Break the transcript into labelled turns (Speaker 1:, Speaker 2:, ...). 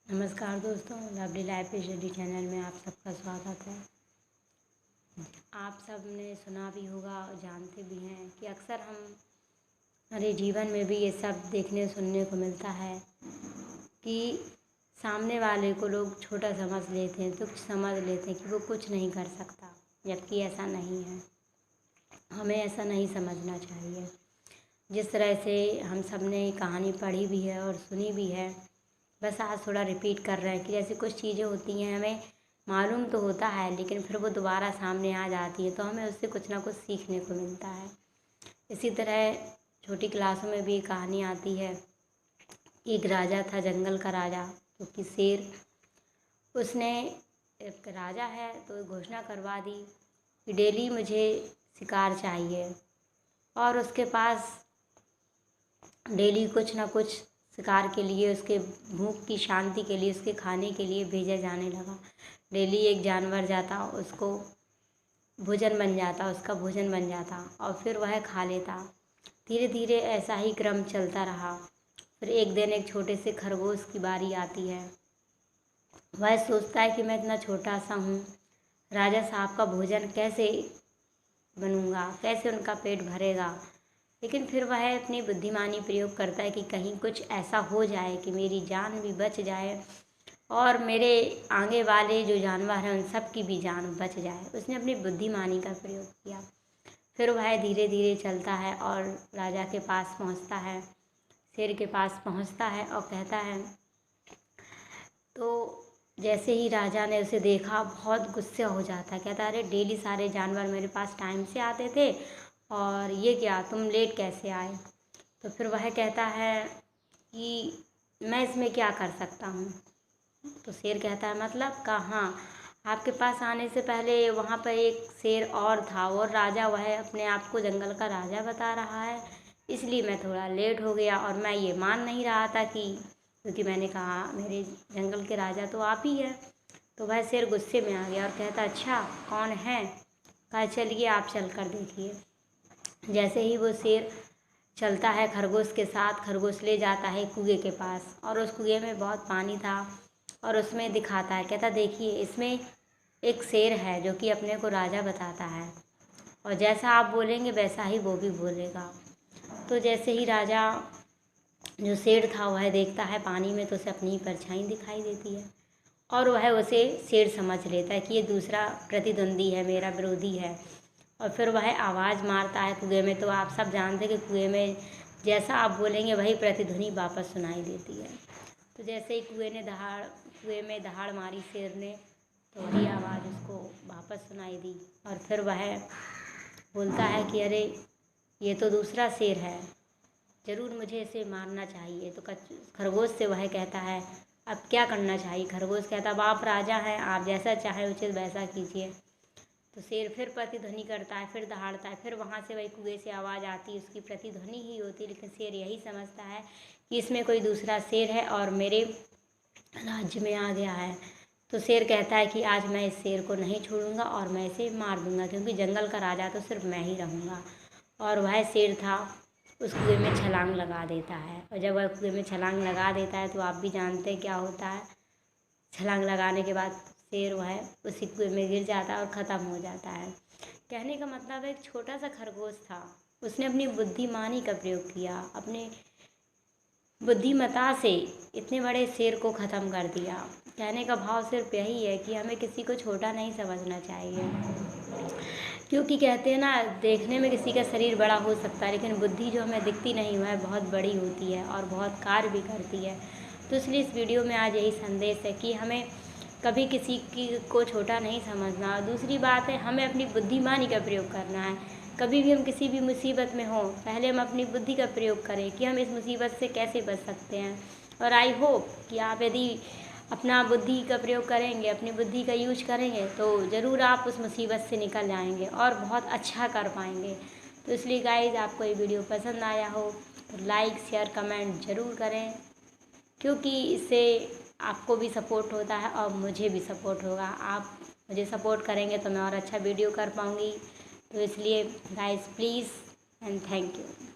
Speaker 1: नमस्कार दोस्तों, lovely life study channel में आप सबका स्वागत है। आप सब ने सुना भी होगा और जानते भी हैं कि अक्सर हमारे जीवन में भी ये सब देखने सुनने को मिलता है कि सामने वाले को लोग छोटा समझ लेते हैं, तुच्छ समझ लेते हैं कि वो कुछ नहीं कर सकता, जबकि ऐसा नहीं है। हमें ऐसा नहीं समझना चाहिए। जिस तरह से हम सब ने कहानी पढ़ी भी है और सुनी भी है, बस आज थोड़ा रिपीट कर रहे हैं कि जैसे कुछ चीज़ें होती हैं हमें मालूम तो होता है, लेकिन फिर वो दोबारा सामने आ जाती है तो हमें उससे कुछ ना कुछ सीखने को मिलता है। इसी तरह छोटी क्लासों में भी एक कहानी आती है। एक राजा था, जंगल का राजा, जो कि शेर। उसने, एक राजा है तो घोषणा करवा दी कि डेली मुझे शिकार चाहिए, और उसके पास डेली कुछ ना कुछ शिकार के लिए, उसके भूख की शांति के लिए, उसके खाने के लिए भेजा जाने लगा। डेली एक जानवर जाता, उसको भोजन बन जाता, उसका भोजन बन जाता और फिर वह खा लेता। धीरे धीरे ऐसा ही क्रम चलता रहा। फिर एक दिन एक छोटे से खरगोश की बारी आती है। वह सोचता है कि मैं इतना छोटा सा हूँ, राजा साहब का भोजन कैसे बनूंगा, कैसे उनका पेट भरेगा। लेकिन फिर वह अपनी बुद्धिमानी प्रयोग करता है कि कहीं कुछ ऐसा हो जाए कि मेरी जान भी बच जाए और मेरे आगे वाले जो जानवर हैं उन सब की भी जान बच जाए। उसने अपनी बुद्धिमानी का प्रयोग किया। फिर वह धीरे धीरे चलता है और राजा के पास पहुंचता है, शेर के पास पहुंचता है और कहता है। तो जैसे ही राजा ने उसे देखा, बहुत गुस्से हो जाता है। कहता है, अरे डेली सारे जानवर मेरे पास टाइम से आते थे और ये क्या, तुम लेट कैसे आए। तो फिर वह कहता है कि मैं इसमें क्या कर सकता हूँ। तो शेर कहता है, मतलब कहाँ, आपके पास आने से पहले वहाँ पर एक शेर और था और राजा, वह अपने आप को जंगल का राजा बता रहा है, इसलिए मैं थोड़ा लेट हो गया। और मैं ये मान नहीं रहा था कि, क्योंकि मैंने कहा मेरे जंगल के राजा तो आप ही है। तो वह शेर गुस्से में आ गया और कहता, अच्छा कौन है। कहा, चलिए आप चल कर देखिए। जैसे ही वो शेर चलता है खरगोश के साथ, खरगोश ले जाता है कुएं के पास, और उस कुएं में बहुत पानी था और उसमें दिखाता है। कहता, देखिए इसमें एक शेर है जो कि अपने को राजा बताता है, और जैसा आप बोलेंगे वैसा ही वो भी बोलेगा। तो जैसे ही राजा, जो शेर था, वह देखता है पानी में तो उसे अपनी ही परछाई दिखाई देती है और वह उसे शेर समझ लेता है कि ये दूसरा प्रतिद्वंदी है, मेरा विरोधी है। और फिर वह आवाज़ मारता है कुएं में। तो आप सब जानते हैं कि कुएं में जैसा आप बोलेंगे वही प्रतिध्वनि वापस सुनाई देती है। तो जैसे ही कुएं में दहाड़ मारी शेर ने, तो वही आवाज़ उसको वापस सुनाई दी। और फिर वह बोलता है कि अरे ये तो दूसरा शेर है, ज़रूर मुझे इसे मारना चाहिए। तो खरगोश से वह कहता है, अब क्या करना चाहिए। खरगोश कहता, अब आप राजा हैं, आप जैसा चाहें उचित वैसा कीजिए। तो शेर फिर प्रतिध्वनि करता है, फिर दहाड़ता है, फिर वहाँ से वही कुएं से आवाज़ आती है, उसकी प्रतिध्वनि ही होती है। लेकिन शेर यही समझता है कि इसमें कोई दूसरा शेर है और मेरे राज्य में आ गया है। तो शेर कहता है कि आज मैं इस शेर को नहीं छोड़ूंगा और मैं इसे मार दूंगा, क्योंकि जंगल का राजा तो सिर्फ मैं ही रहूँगा। और वह शेर था, उस कुएं में छलांग लगा देता है। और जब वह कुएं में छलांग लगा देता है तो आप भी जानते हैं क्या होता है। छलांग लगाने के बाद शेर वह उसी कुएं में गिर जाता है और ख़त्म हो जाता है। कहने का मतलब है, एक छोटा सा खरगोश था, उसने अपनी बुद्धिमानी का प्रयोग किया, अपने बुद्धिमता से इतने बड़े शेर को ख़त्म कर दिया। कहने का भाव सिर्फ यही है कि हमें किसी को छोटा नहीं समझना चाहिए, क्योंकि कहते हैं ना, देखने में किसी का शरीर बड़ा हो सकता है, लेकिन बुद्धि जो हमें दिखती नहीं वह बहुत बड़ी होती है और बहुत कार्य भी करती है। तो इसलिए इस वीडियो में आज यही संदेश है कि हमें कभी किसी की को छोटा नहीं समझना। दूसरी बात है, हमें अपनी बुद्धिमानी का प्रयोग करना है। कभी भी हम किसी भी मुसीबत में हों, पहले हम अपनी बुद्धि का प्रयोग करें कि हम इस मुसीबत से कैसे बच सकते हैं। और आई होप कि आप यदि अपना बुद्धि का प्रयोग करेंगे, अपनी बुद्धि का यूज करेंगे, तो ज़रूर आप उस मुसीबत से निकल जाएंगे और बहुत अच्छा कर पाएंगे। तो इसलिए गाइज, आपको ये वीडियो पसंद आया हो तो लाइक शेयर कमेंट ज़रूर करें, क्योंकि इससे आपको भी सपोर्ट होता है और मुझे भी सपोर्ट होगा। आप मुझे सपोर्ट करेंगे तो मैं और अच्छा वीडियो कर पाऊँगी। तो इसलिए guys, please and thank you.